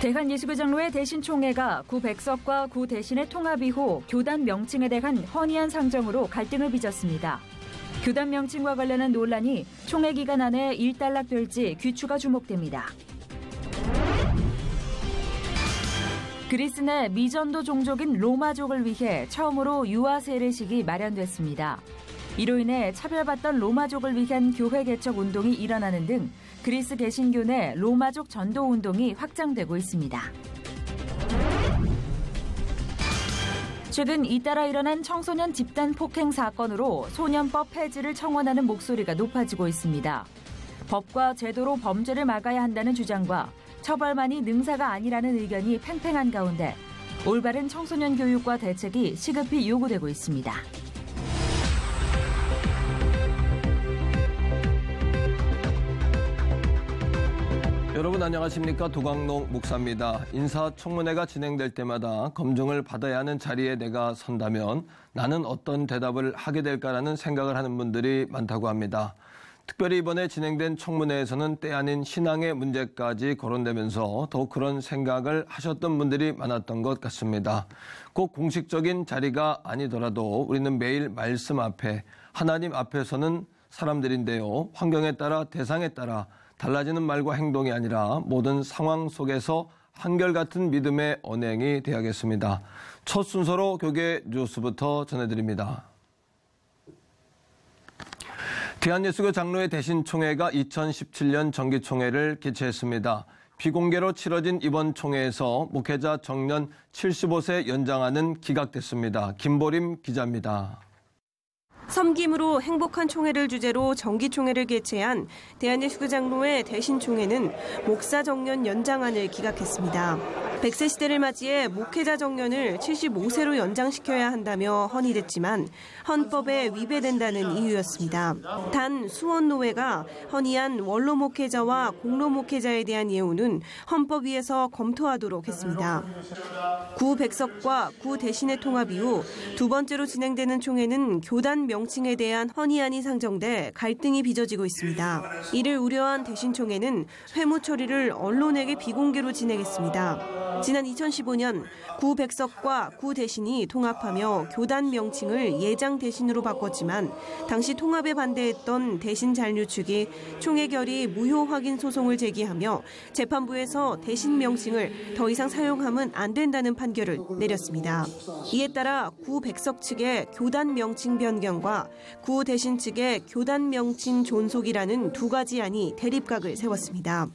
대한예수교 장로회 대신총회가 구 백석과 구 대신의 통합 이후 교단 명칭에 대한 허니한 상정으로 갈등을 빚었습니다. 교단 명칭과 관련한 논란이 총회 기간 안에 일단락될지 귀추가 주목됩니다. 그리스 내 미전도 종족인 로마족을 위해 처음으로 유아 세례식이 마련됐습니다. 이로 인해 차별받던 로마족을 위한 교회 개척 운동이 일어나는 등 그리스 개신교 내 로마족 전도 운동이 확장되고 있습니다. 최근 잇따라 일어난 청소년 집단 폭행 사건으로 소년법 폐지를 청원하는 목소리가 높아지고 있습니다. 법과 제도로 범죄를 막아야 한다는 주장과 처벌만이 능사가 아니라는 의견이 팽팽한 가운데 올바른 청소년 교육과 대책이 시급히 요구되고 있습니다. 여러분 안녕하십니까? 도광록 목사입니다. 인사청문회가 진행될 때마다 검증을 받아야 하는 자리에 내가 선다면 나는 어떤 대답을 하게 될까라는 생각을 하는 분들이 많다고 합니다. 특별히 이번에 진행된 청문회에서는 때 아닌 신앙의 문제까지 거론되면서 더욱 그런 생각을 하셨던 분들이 많았던 것 같습니다. 꼭 공식적인 자리가 아니더라도 우리는 매일 말씀 앞에 하나님 앞에서는 사람들인데요. 환경에 따라 대상에 따라 달라지는 말과 행동이 아니라 모든 상황 속에서 한결같은 믿음의 언행이 되어야겠습니다. 첫 순서로 교계 뉴스부터 전해드립니다. 대한예수교 장로회 대신총회가 2017년 정기총회를 개최했습니다. 비공개로 치러진 이번 총회에서 목회자 정년 75세 연장하는 기각됐습니다. 김보림 기자입니다. 섬김으로 행복한 총회를 주제로 정기총회를 개최한 대한예수교 장로회 대신총회는 목사 정년 연장안을 기각했습니다. 100세 시대를 맞이해 목회자 정년을 75세로 연장시켜야 한다며 헌의됐지만 헌법에 위배된다는 이유였습니다. 단 수원노회가 헌의한 원로 목회자와 공로 목회자에 대한 예우는 헌법위에서 검토하도록 했습니다. 구 백석과 구 대신의 통합 이후 두 번째로 진행되는 총회는 교단 명칭에 대한 헌의안이 상정돼 갈등이 빚어지고 있습니다. 이를 우려한 대신총회는 회무 처리를 언론에게 비공개로 진행했습니다. 지난 2015년 구 백석과 구 대신이 통합하며 교단 명칭을 예장 대신으로 바꿨지만 당시 통합에 반대했던 대신 잔류 측이 총회 결의 무효 확인 소송을 제기하며 재판부에서 대신 명칭을 더 이상 사용하면 안 된다는 판결을 내렸습니다. 이에 따라 구 백석 측의 교단 명칭 변경과 구 대신 측의 교단 명칭 존속이라는 두 가지 안이 대립각을 세웠습니다.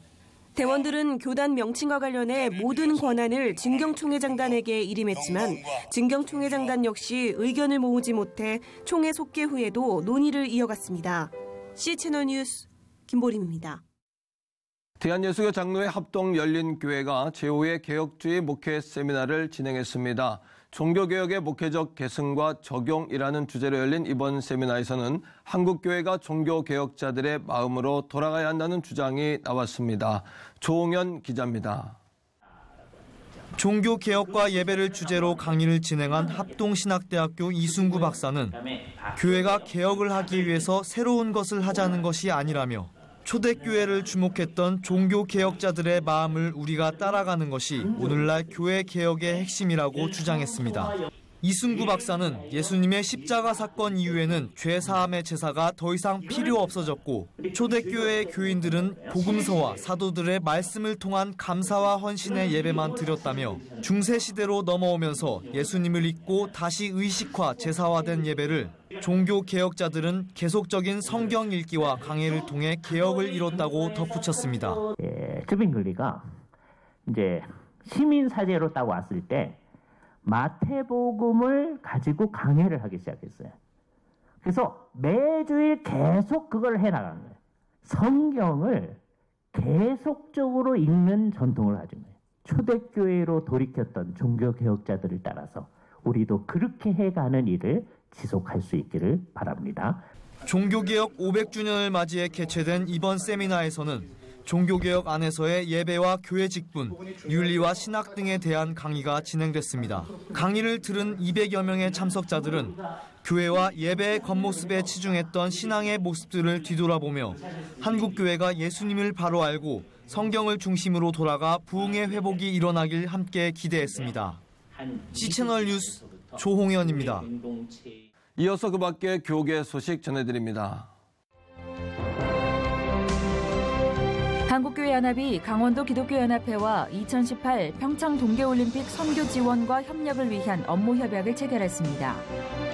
대원들은 교단 명칭과 관련해 모든 권한을 진경총회장단에게 일임했지만 진경총회장단 역시 의견을 모으지 못해 총회 속개 후에도 논의를 이어갔습니다. C채널 뉴스 김보림입니다. 대한예수교 장로회 합동열린교회가 제5회 개혁주의 목회 세미나를 진행했습니다. 종교개혁의 목회적 계승과 적용이라는 주제로 열린 이번 세미나에서는 한국교회가 종교개혁자들의 마음으로 돌아가야 한다는 주장이 나왔습니다. 조홍현 기자입니다. 종교개혁과 예배를 주제로 강의를 진행한 합동신학대학교 이순구 박사는 교회가 개혁을 하기 위해서 새로운 것을 하자는 것이 아니라며 초대교회를 주목했던 종교개혁자들의 마음을 우리가 따라가는 것이 오늘날 교회 개혁의 핵심이라고 주장했습니다. 이순구 박사는 예수님의 십자가 사건 이후에는 죄사함의 제사가 더 이상 필요 없어졌고 초대교회의 교인들은 복음서와 사도들의 말씀을 통한 감사와 헌신의 예배만 드렸다며 중세시대로 넘어오면서 예수님을 잊고 다시 의식화, 제사화된 예배를 종교개혁자들은 계속적인 성경 읽기와 강해를 통해 개혁을 이뤘다고 덧붙였습니다. 즈빙글리가 이제 시민사제로 딱 왔을 때 마태복음을 가지고 강해를 하기 시작했어요. 그래서 매주일 계속 그걸 해나가는 거예요. 성경을 계속적으로 읽는 전통을 가진 거예요. 초대교회로 돌이켰던 종교개혁자들을 따라서 우리도 그렇게 해가는 일을 지속할 수 있기를 바랍니다. 종교개혁 500주년을 맞이해 개최된 이번 세미나에서는 종교개혁 안에서의 예배와 교회 직분, 윤리와 신학 등에 대한 강의가 진행됐습니다. 강의를 들은 200여 명의 참석자들은 교회와 예배의 겉모습에 치중했던 신앙의 모습들을 뒤돌아보며 한국교회가 예수님을 바로 알고 성경을 중심으로 돌아가 부흥의 회복이 일어나길 함께 기대했습니다. C채널 뉴스 조홍현입니다. 이어서 그 밖에 교계 소식 전해드립니다. 한국교회연합이 강원도 기독교연합회와 2018 평창 동계올림픽 선교 지원과 협력을 위한 업무 협약을 체결했습니다.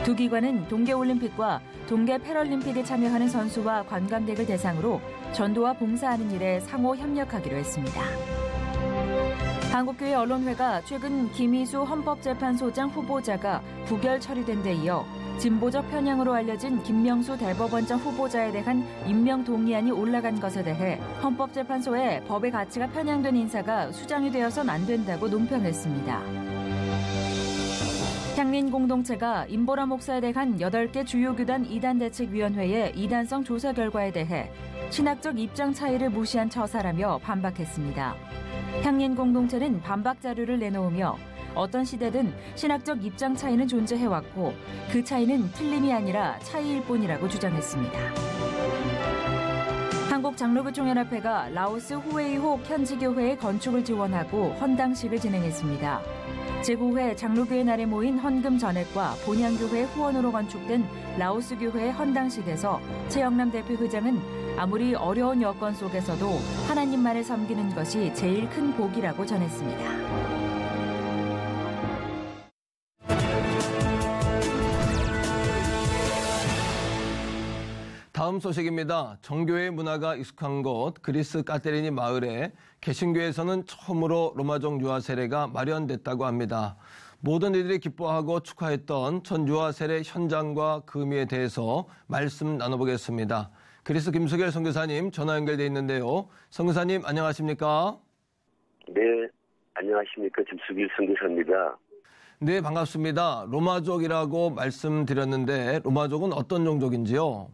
두 기관은 동계올림픽과 동계패럴림픽에 참여하는 선수와 관광객을 대상으로 전도와 봉사하는 일에 상호 협력하기로 했습니다. 한국교회 언론회가 최근 김희수 헌법재판소장 후보자가 부결 처리된 데 이어 진보적 편향으로 알려진 김명수 대법원장 후보자에 대한 임명 동의안이 올라간 것에 대해 헌법재판소에 법의 가치가 편향된 인사가 수장이 되어선 안 된다고 논평했습니다. 향린 공동체가 임보라 목사에 대한 8개 주요 교단 이단대책위원회의 이단성 조사 결과에 대해 신학적 입장 차이를 무시한 처사라며 반박했습니다. 향린 공동체는 반박 자료를 내놓으며 어떤 시대든 신학적 입장 차이는 존재해왔고 그 차이는 틀림이 아니라 차이일 뿐이라고 주장했습니다. 한국장로교총연합회가 라오스 후웨이호 현지교회의 건축을 지원하고 헌당식을 진행했습니다. 제9회 장로교회 날에 모인 헌금 전액과 본향교회 후원으로 건축된 라오스 교회의 헌당식에서 최영남 대표 회장은 아무리 어려운 여건 속에서도 하나님만을 섬기는 것이 제일 큰 복이라고 전했습니다. 다음 소식입니다. 정교회 문화가 익숙한 곳 그리스 까테리니 마을에 개신교에서는 처음으로 로마족 유아 세례가 마련됐다고 합니다. 모든 이들이 기뻐하고 축하했던 전 유아 세례 현장과 그 의미에 대해서 말씀 나눠보겠습니다. 그리스 김수결 선교사님 전화 연결돼 있는데요. 선교사님 안녕하십니까? 네, 안녕하십니까? 김수길 선교사입니다. 네, 반갑습니다. 로마족이라고 말씀드렸는데 로마족은 어떤 종족인지요?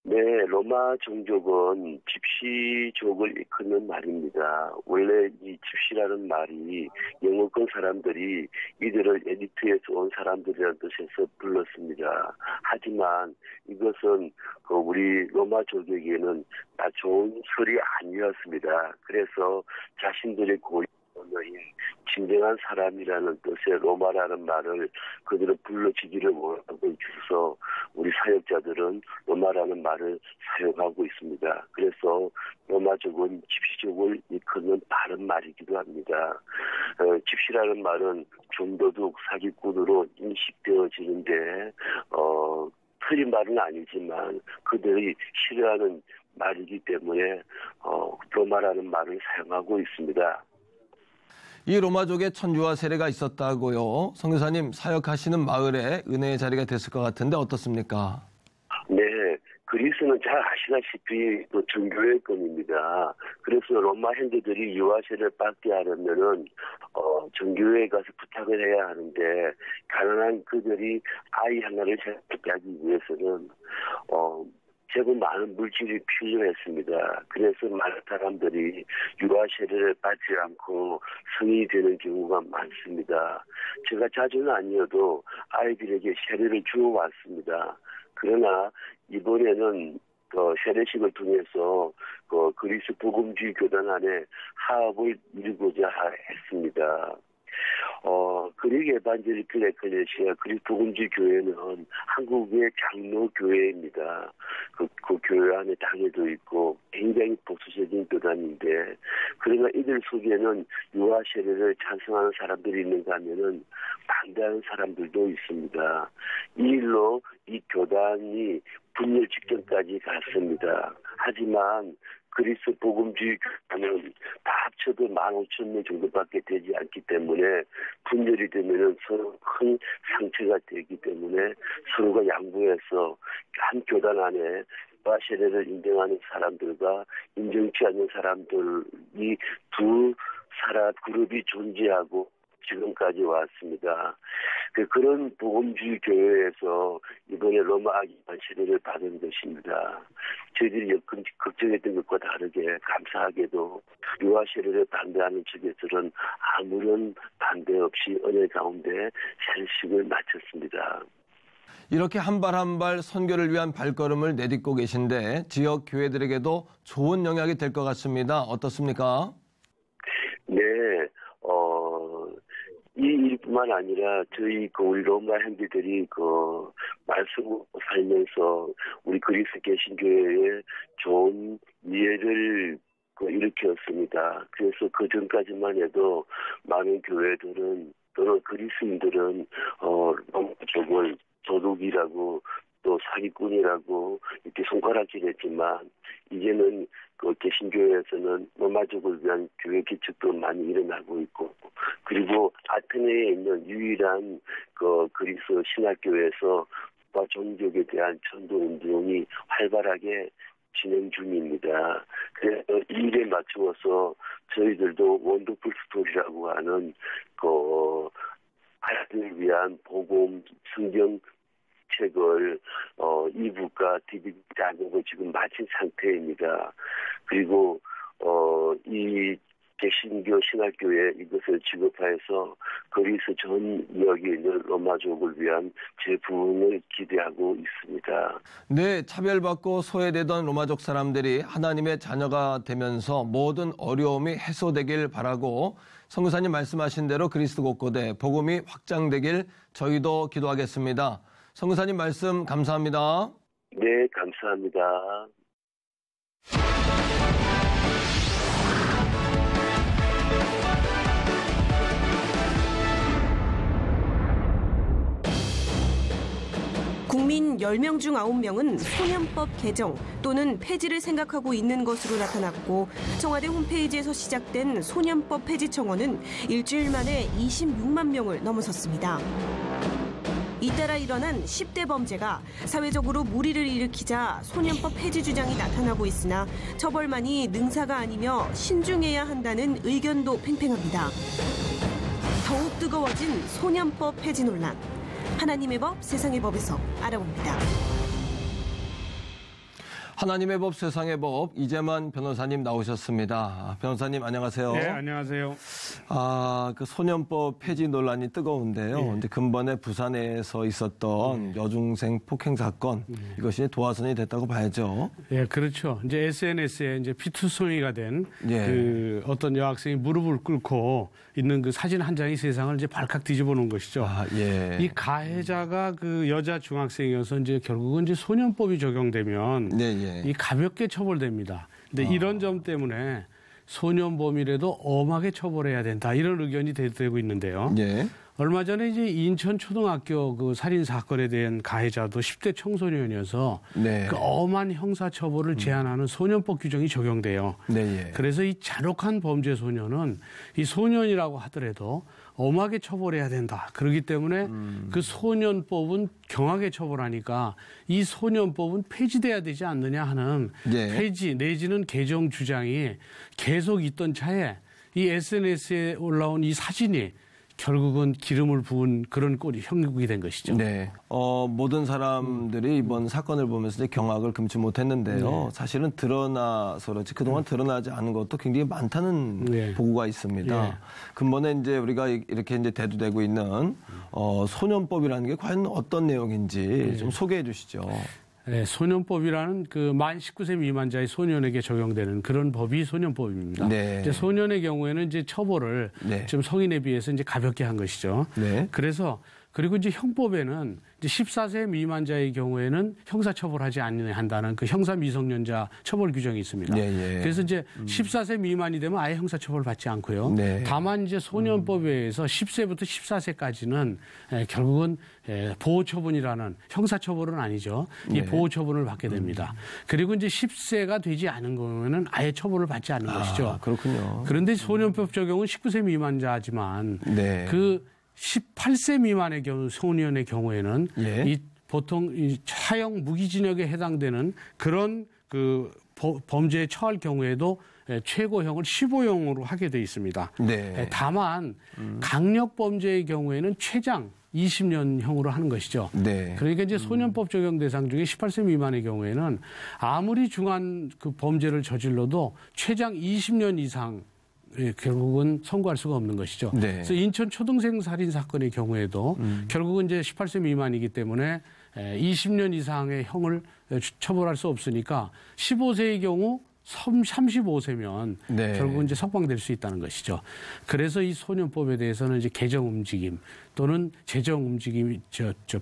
네, 로마 종족은 집시족을 일컫는 말입니다. 원래 이 집시라는 말이 영어권 사람들이 이들을 에집트에서 온 사람들이라는 뜻에서 불렀습니다. 하지만 이것은 우리 로마족에게는 다 좋은 설이 아니었습니다. 그래서 자신들의 고유인 진정한 사람이라는 뜻의 로마라는 말을 그들은 불러주기를 원하고 있어서 우리 사역자들은 로마라는 말을 사용하고 있습니다. 그래서 로마족은 집시족을 일컫는 바른 말이기도 합니다. 집시라는 말은 중도둑 사기꾼으로 인식되어지는데 틀린 말은 아니지만 그들이 싫어하는 말이기 때문에 로마라는 말을 사용하고 있습니다. 이 로마족에 천주와 세례가 있었다고요. 선교사님 사역하시는 마을에 은혜의 자리가 됐을 것 같은데 어떻습니까? 네, 그리스는 잘 아시다시피 또 정교회권입니다. 그래서 로마 형제들이 유아 세례를 받게 하려면은 정교회에 가서 부탁을 해야 하는데 가난한 그들이 아이 하나를 받게 하기 위해서는 제법 많은 물질이 필요했습니다. 그래서 많은 사람들이 유아 세례를 받지 않고 성인이 되는 경우가 많습니다. 제가 자주는 아니어도 아이들에게 세례를 주어왔습니다. 그러나 이번에는 세례식을 통해서 그리스 복음주의 교단 안에 화합을 이루고자 했습니다. 그리스 에반젤리컬 에클레시아 그리스 복음주의 교회는 한국의 장로교회입니다. 그 교회 안에 당회도 있고 굉장히 보수적인 교단인데 그러나 이들 속에는 유아 세례를 찬성하는 사람들이 있는가 하면은 반대하는 사람들도 있습니다. 이 일로 이 교단이 분열 직전까지 갔습니다. 하지만 그리스 복음주의 교회는 다 합쳐도 15,000명 정도밖에 되지 않기 때문에 분열이 되면은 서로 큰 상처가 되기 때문에 서로가 양보해서 한 교단 안에 유아 세례를 인정하는 사람들과 인정치 않는 사람들이 두 그룹이 존재하고 지금까지 왔습니다. 그런 복음주의 교회에서 이번에 로마 아기반 세례를 받은 것입니다. 저희들이 걱정했던 것과 다르게 감사하게도 유아 세례를 반대하는 측에서는 아무런 반대 없이 은혜 가운데 세례식을 마쳤습니다. 이렇게 한 발 한 발 선교를 위한 발걸음을 내딛고 계신데 지역 교회들에게도 좋은 영향이 될 것 같습니다. 어떻습니까? 네, 이 일뿐만 아니라 저희 우리 로마 형제들이 말씀 살면서 우리 그리스 개신교회에 좋은 이해를 일으켰습니다. 그래서 그 전까지만 해도 많은 교회들은 또는 그리스인들은 로마 쪽을 도둑이라고 또 사기꾼이라고 이렇게 손가락질했지만 이제는 개신교회에서는 로마족을 위한 교회 개척도 많이 일어나고 있고 그리고 아테네에 있는 유일한 그리스 신학교에서 종족에 대한 전도 운동이 활발하게 진행 중입니다. 그래서 이 일에 맞추어서 저희들도 원더풀 스토리라고 하는 아이들을 위한 복음 성경 책을 이북과 DVD 작업을 지금 마친 상태입니다. 그리고 이 개신교 신학교에 이것을 지급하여서 그리스 전 지역에 있는 로마족을 위한 재부흥을 기대하고 있습니다. 네, 차별받고 소외되던 로마족 사람들이 하나님의 자녀가 되면서 모든 어려움이 해소되길 바라고 선교사님 말씀하신 대로 그리스도 곳곳에 복음이 확장되길 저희도 기도하겠습니다. 선교사님 말씀 감사합니다. 네, 감사합니다. 국민 10명 중 9명은 소년법 개정 또는 폐지를 생각하고 있는 것으로 나타났고 청와대 홈페이지에서 시작된 소년법 폐지 청원은 일주일 만에 26만 명을 넘어섰습니다. 잇따라 일어난 10대 범죄가 사회적으로 물의를 일으키자 소년법 폐지 주장이 나타나고 있으나 처벌만이 능사가 아니며 신중해야 한다는 의견도 팽팽합니다. 더욱 뜨거워진 소년법 폐지 논란. 하나님의 법, 세상의 법에서 알아봅니다. 하나님의 법, 세상의 법, 이재만 변호사님 나오셨습니다. 변호사님 안녕하세요. 네, 안녕하세요. 그 소년법 폐지 논란이 뜨거운데요. 네. 이제 근본에 부산에서 있었던 여중생 폭행 사건, 이것이 도화선이 됐다고 봐야죠. 예, 그렇죠. 이제 SNS에 이제 피투성이가 된 예. 어떤 여학생이 무릎을 꿇고 있는 그 사진 한 장이 세상을 이제 발칵 뒤집어 놓은 것이죠. 예. 이 가해자가 그 여자 중학생이어서 이제 결국은 이제 소년법이 적용되면 예. 이 가볍게 처벌됩니다. 근데 이런 점 때문에 소년범이라도 엄하게 처벌해야 된다. 이런 의견이 대두되고 있는데요. 예. 얼마 전에 이제 인천 초등학교 그 살인 사건에 대한 가해자도 10대 청소년이어서 네. 그 엄한 형사 처벌을 제한하는 소년법 규정이 적용돼요. 네. 그래서 이 잔혹한 범죄 소년은 이 소년이라고 하더라도 엄하게 처벌해야 된다. 그렇기 때문에 그 소년법은 경하게 처벌하니까 이 소년법은 폐지돼야 되지 않느냐 하는 예. 폐지 내지는 개정 주장이 계속 있던 차에 이 SNS에 올라온 이 사진이 결국은 기름을 부은 그런 꼴이 형국이 된 것이죠. 네. 모든 사람들이 이번 사건을 보면서 이제 경악을 금치 못했는데요. 네. 사실은 드러나서 그렇지 그동안 드러나지 않은 것도 굉장히 많다는 네. 보고가 있습니다. 네. 근본에 이제 우리가 이렇게 이제 대두되고 있는 소년법이라는 게 과연 어떤 내용인지 좀 소개해 주시죠. 네, 소년법이라는 그 만 19세 미만자의 소년에게 적용되는 그런 법이 소년법입니다. 네. 이제 소년의 경우에는 이제 처벌을 네. 좀 성인에 비해서 이제 가볍게 한 것이죠. 네. 그래서 그리고 이제 형법에는 이제 14세 미만자의 경우에는 형사처벌하지 않아야 한다는 그 형사 미성년자 처벌 규정이 있습니다. 네. 그래서 이제 14세 미만이 되면 아예 형사처벌 받지 않고요. 네. 다만 이제 소년법에 의해서 10세부터 14세까지는 결국은 보호처분이라는 형사처벌은 아니죠. 이 네. 보호처분을 받게 됩니다. 그리고 이제 10세가 되지 않은 경우에는 아예 처벌을 받지 않는 것이죠. 그렇군요. 그런데 소년법 적용은 19세 미만자지만 네. 그 18세 미만의 경우 소년의 경우에는 예. 이 보통 이 사형 무기징역에 해당되는 그런 그 범죄에 처할 경우에도 최고형을 15형으로 하게 돼 있습니다. 네. 다만 강력 범죄의 경우에는 최장 20년형으로 하는 것이죠. 네. 그러니까 이제 소년법 적용 대상 중에 18세 미만의 경우에는 아무리 중한 그 범죄를 저질러도 최장 20년 이상 결국은 선고할 수가 없는 것이죠. 네. 그래서 인천 초등생 살인 사건의 경우에도 결국은 이제 18세 미만이기 때문에 20년 이상의 형을 처벌할 수 없으니까 15세의 경우 35세면 네. 결국 이제 석방될 수 있다는 것이죠. 그래서 이 소년법에 대해서는 이제 개정 움직임 또는 제정 움직임이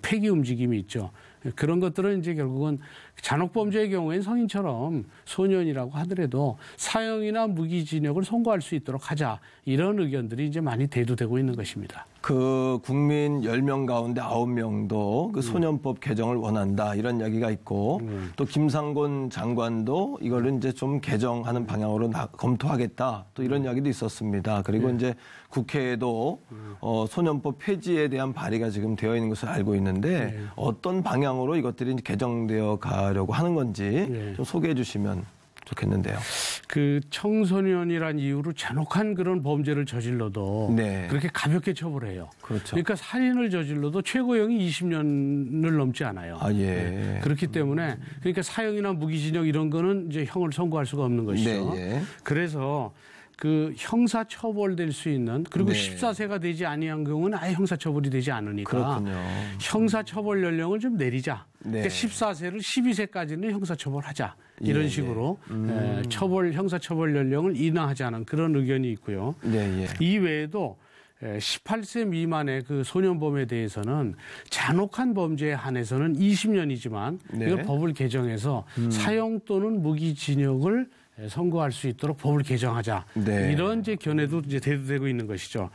폐기 움직임이 있죠. 그런 것들은 이제 결국은 잔혹범죄의 경우엔 성인처럼 소년이라고 하더라도 사형이나 무기징역을 선고할 수 있도록 하자 이런 의견들이 이제 많이 대두되고 있는 것입니다. 그 국민 10명 가운데 9명도 그 소년법 개정을 원한다 이런 이야기가 있고 또 김상곤 장관도 이걸 이제 좀 개정하는 방향으로 검토하겠다 또 이런 이야기도 있었습니다. 그리고 이제 국회에도 소년법 폐지에 대한 발의가 지금 되어 있는 것을 알고 있는데 어떤 방향으로 이것들이 개정되어 가려고 하는 건지 좀 소개해 주시면 좋겠는데요. 그 청소년이란 이유로 잔혹한 그런 범죄를 저질러도 네. 그렇게 가볍게 처벌해요. 그렇죠. 그러니까 살인을 저질러도 최고형이 20년을 넘지 않아요. 아, 예. 네. 그렇기 때문에 그러니까 사형이나 무기징역 이런 거는 이제 형을 선고할 수가 없는 것이죠. 네, 예. 그래서 그 형사 처벌될 수 있는 그리고 네. 14세가 되지 아니한 경우는 아예 형사 처벌이 되지 않으니까 그렇군요. 형사 처벌 연령을 좀 내리자. 네. 그러니까 14세를 12세까지는 형사 처벌하자. 이런 예, 식으로 형사 처벌 연령을 인하하자는 그런 의견이 있고요. 네, 예. 이외에도 18세 미만의 그 소년범에 대해서는 잔혹한 범죄에 한해서는 20년이지만 네. 이걸 법을 개정해서 사형 또는 무기징역을 선고할 수 있도록 법을 개정하자. 네. 이런 이제 견해도 이제 대두되고 있는 것이죠.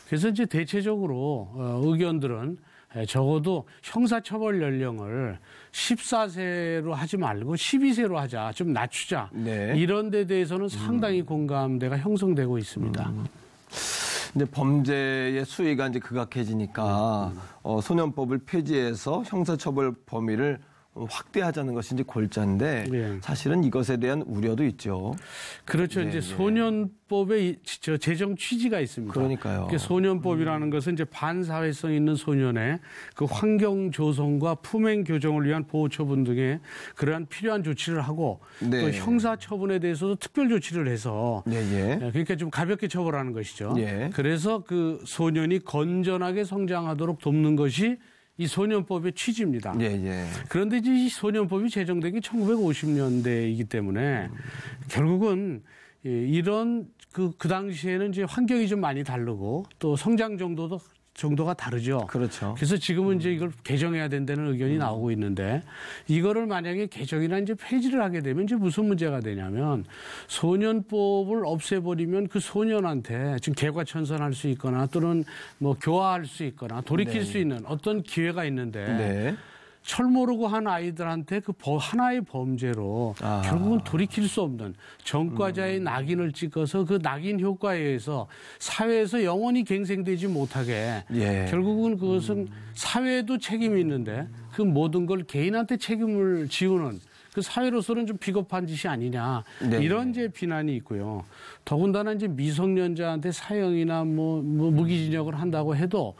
그래서 이제 대체적으로 의견들은 적어도 형사처벌 연령을 14세로 하지 말고 12세로 하자, 좀 낮추자. 네. 이런 데 대해서는 상당히 공감대가 형성되고 있습니다. 이제 범죄의 수위가 이제 극악해지니까 소년법을 폐지해서 형사처벌 범위를 확대하자는 것이 이제 골자인데 네. 사실은 이것에 대한 우려도 있죠. 그렇죠. 네, 이제 네. 소년법의 제정 취지가 있습니다. 그러니까요. 소년법이라는 것은 이제 반사회성 있는 소년의 그 환경 조성과 품행 교정을 위한 보호 처분 등의 그러한 필요한 조치를 하고 네. 또 형사 처분에 대해서도 특별 조치를 해서 네, 예. 그러니까 좀 가볍게 처벌하는 것이죠. 예. 그래서 그 소년이 건전하게 성장하도록 돕는 것이 이 소년법의 취지입니다. 예, 예. 그런데 이제 이 소년법이 제정된 게 1950년대이기 때문에 결국은 이런 그 당시에는 이제 환경이 좀 많이 다르고 또 성장 정도가 다르죠. 그렇죠. 그래서 지금은 이제 이걸 개정해야 된다는 의견이 나오고 있는데 이거를 만약에 개정이나 이제 폐지를 하게 되면 이제 무슨 문제가 되냐면 소년법을 없애버리면 그 소년한테 지금 개과천선할 수 있거나 또는 뭐 교화할 수 있거나 돌이킬 네. 수 있는 어떤 기회가 있는데 네. 철 모르고 한 아이들한테 그 하나의 범죄로 결국은 돌이킬 수 없는 전과자의 낙인을 찍어서 그 낙인 효과에 의해서 사회에서 영원히 갱생되지 못하게 예. 결국은 그것은 사회에도 책임이 있는데 그 모든 걸 개인한테 책임을 지우는 그 사회로서는 좀 비겁한 짓이 아니냐 네. 이런 이제 비난이 있고요. 더군다나 이제 미성년자한테 사형이나 뭐 무기징역을 한다고 해도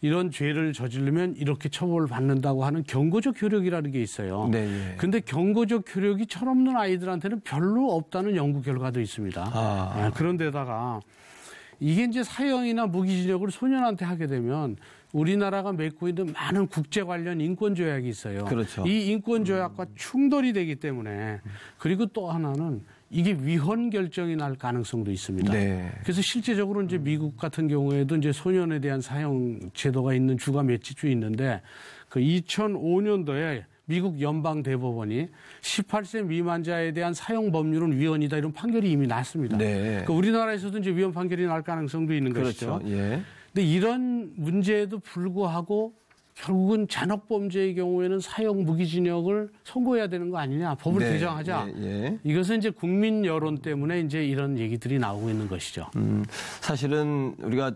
이런 죄를 저지르면 이렇게 처벌받는다고 하는 경고적 효력이라는 게 있어요. 네, 예. 근데 경고적 효력이 철없는 아이들한테는 별로 없다는 연구 결과도 있습니다. 그런데다가 이게 이제 사형이나 무기징역을 소년한테 하게 되면 우리나라가 맺고 있는 많은 국제 관련 인권 조약이 있어요. 그렇죠. 이 인권 조약과 충돌이 되기 때문에 그리고 또 하나는 이게 위헌 결정이 날 가능성도 있습니다. 네. 그래서 실제적으로 이제 미국 같은 경우에도 이제 소년에 대한 사형 제도가 있는 주가 몇 주 있는데 그 2005년도에 미국 연방 대법원이 18세 미만자에 대한 사형 법률은 위헌이다 이런 판결이 이미 났습니다. 네. 그러니까 우리나라에서도 이제 위헌 판결이 날 가능성도 있는 그렇죠. 것이죠. 예. 근데 이런 문제에도 불구하고 결국은 잔혹범죄의 경우에는 사형 무기징역을 선고해야 되는 거 아니냐. 법을 네, 개정하자. 예. 이것은 이제 국민 여론 때문에 이제 이런 얘기들이 나오고 있는 것이죠. 사실은 우리가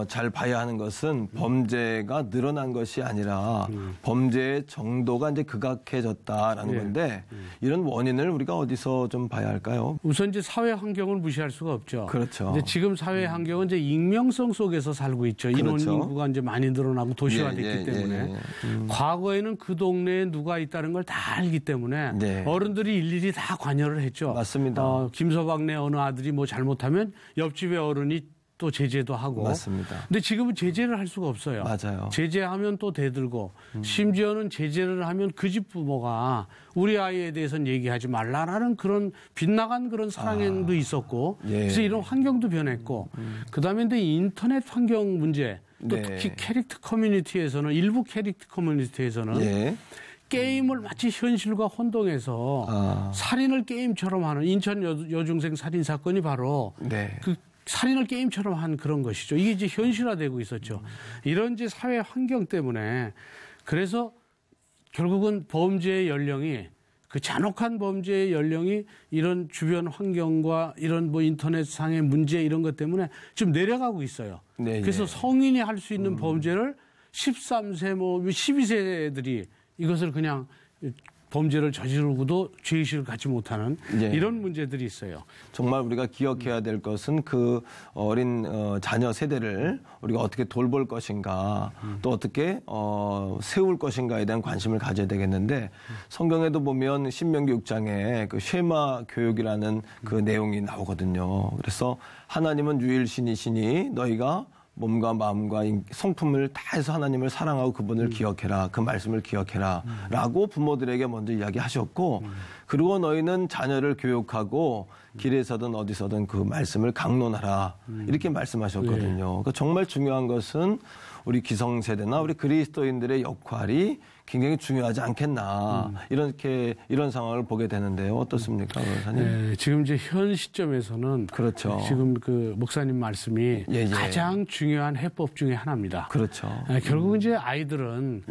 잘 봐야 하는 것은 범죄가 늘어난 것이 아니라 범죄의 정도가 이제 극악해졌다라는 예. 건데 이런 원인을 우리가 어디서 좀 봐야 할까요? 우선 이제 사회 환경을 무시할 수가 없죠. 그렇죠. 근데 지금 사회 환경은 이제 익명성 속에서 살고 있죠. 인원 그렇죠. 인구가 이제 많이 늘어나고 도시화됐기 예, 예, 때문에 예, 예. 과거에는 그 동네에 누가 있다는 걸 다 알기 때문에 네. 어른들이 일일이 다 관여를 했죠. 맞습니다. 김서방네 어느 아들이 뭐 잘못하면 옆집의 어른이 또 제재도 하고. 맞습니다. 근데 지금은 제재를 할 수가 없어요. 맞아요. 제재하면 또 대들고 심지어는 제재를 하면 그 집 부모가 우리 아이에 대해서는 얘기하지 말라라는 그런 빗나간 그런 사랑행도 있었고 그래서 이런 환경도 변했고 그다음에 근데 인터넷 환경 문제 또 특히 캐릭터 커뮤니티에서는 일부 캐릭터 커뮤니티에서는 게임을 마치 현실과 혼동해서 살인을 게임처럼 하는 인천 여중생 살인 사건이 바로 그 살인을 게임처럼 한 그런 것이죠. 이게 이제 현실화되고 있었죠. 이런 이제 사회 환경 때문에 그래서 결국은 범죄의 연령이 그 잔혹한 범죄의 연령이 이런 주변 환경과 이런 뭐 인터넷상의 문제 이런 것 때문에 좀 내려가고 있어요. 그래서 성인이 할 수 있는 범죄를 13세 뭐 12세들이 이것을 그냥 범죄를 저지르고도 죄의식을 갖지 못하는 이런 문제들이 있어요. 정말 우리가 기억해야 될 것은 그 어린 자녀 세대를 우리가 어떻게 돌볼 것인가 또 어떻게 세울 것인가에 대한 관심을 가져야 되겠는데 성경에도 보면 신명기 6장에 그 쉐마 교육이라는 그 내용이 나오거든요. 그래서 하나님은 유일신이시니 너희가 몸과 마음과 성품을 다해서 하나님을 사랑하고 그분을 기억해라. 그 말씀을 기억해라. 라고 부모들에게 먼저 이야기하셨고 그리고 너희는 자녀를 교육하고 길에서든 어디서든 그 말씀을 강론하라. 이렇게 말씀하셨거든요. 그러니까 정말 중요한 것은 우리 기성세대나 우리 그리스도인들의 역할이 굉장히 중요하지 않겠나 이런 상황을 보게 되는데요. 어떻습니까, 목사님? 네, 지금 이제 현 시점에서는 그렇죠. 지금 그 목사님 말씀이 가장 중요한 해법 중에 하나입니다. 그렇죠. 결국은 이제 아이들은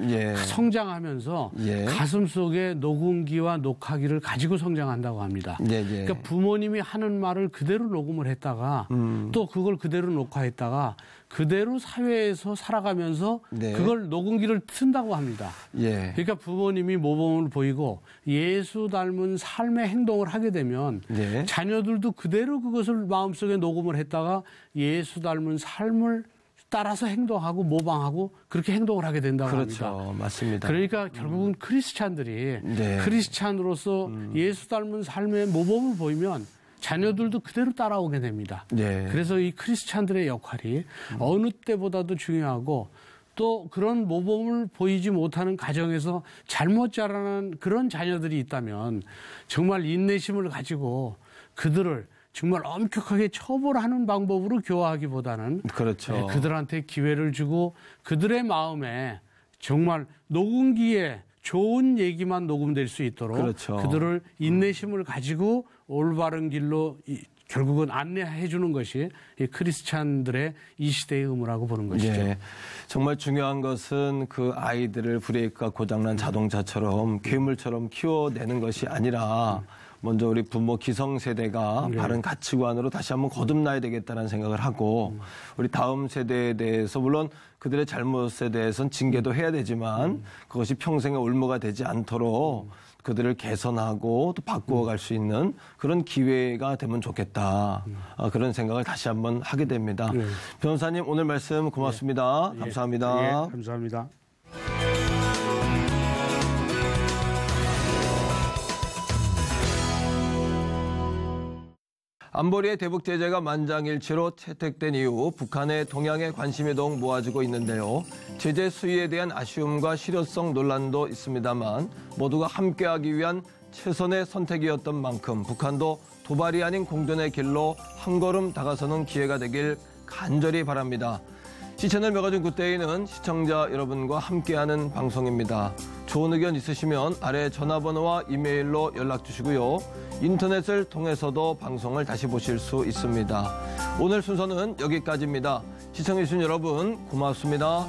성장하면서 가슴 속에 녹음기와 녹화기를 가지고 성장한다고 합니다. 그러니까 부모님이 하는 말을 그대로 녹음을 했다가 또 그걸 그대로 녹화했다가 그대로 사회에서 살아가면서 그걸 녹음기를 튼다고 합니다. 그러니까 부모님이 모범을 보이고 예수 닮은 삶의 행동을 하게 되면 자녀들도 그대로 그것을 마음속에 녹음을 했다가 예수 닮은 삶을 따라서 행동하고 모방하고 그렇게 행동을 하게 된다고 합니다. 그렇죠. 맞습니다. 그러니까 결국은 크리스찬들이 크리스찬으로서 예수 닮은 삶의 모범을 보이면 자녀들도 그대로 따라오게 됩니다. 그래서 이 크리스찬들의 역할이 어느 때보다도 중요하고 또 그런 모범을 보이지 못하는 가정에서 잘못 자라는 그런 자녀들이 있다면 정말 인내심을 가지고 그들을 정말 엄격하게 처벌하는 방법으로 교화하기보다는 그들한테 기회를 주고 그들의 마음에 정말 녹음기에 좋은 얘기만 녹음될 수 있도록 그들을 인내심을 가지고 올바른 길로 결국은 안내해 주는 것이 이 크리스찬들의 이 시대의 의무라고 보는 것이죠. 정말 중요한 것은 그 아이들을 브레이크가 고장난 자동차처럼 괴물처럼 키워내는 것이 아니라 먼저 우리 부모 기성세대가 바른 가치관으로 다시 한번 거듭나야 되겠다는 생각을 하고 우리 다음 세대에 대해서 물론 그들의 잘못에 대해서는 징계도 해야 되지만 그것이 평생의 올무가 되지 않도록 그들을 개선하고 또 바꾸어갈 수 있는 그런 기회가 되면 좋겠다. 그런 생각을 다시 한번 하게 됩니다. 변호사님 오늘 말씀 고맙습니다. 감사합니다. 감사합니다. 안보리의 대북 제재가 만장일치로 채택된 이후 북한의 동향에 관심이 더욱 모아지고 있는데요. 제재 수위에 대한 아쉬움과 실효성 논란도 있습니다만 모두가 함께하기 위한 최선의 선택이었던 만큼 북한도 도발이 아닌 공존의 길로 한 걸음 다가서는 기회가 되길 간절히 바랍니다. 시채널 매거진 굿데이는 시청자 여러분과 함께하는 방송입니다. 좋은 의견 있으시면 아래 전화번호와 이메일로 연락 주시고요. 인터넷을 통해서도 방송을 다시 보실 수 있습니다. 오늘 순서는 여기까지입니다. 시청해주신 여러분 고맙습니다.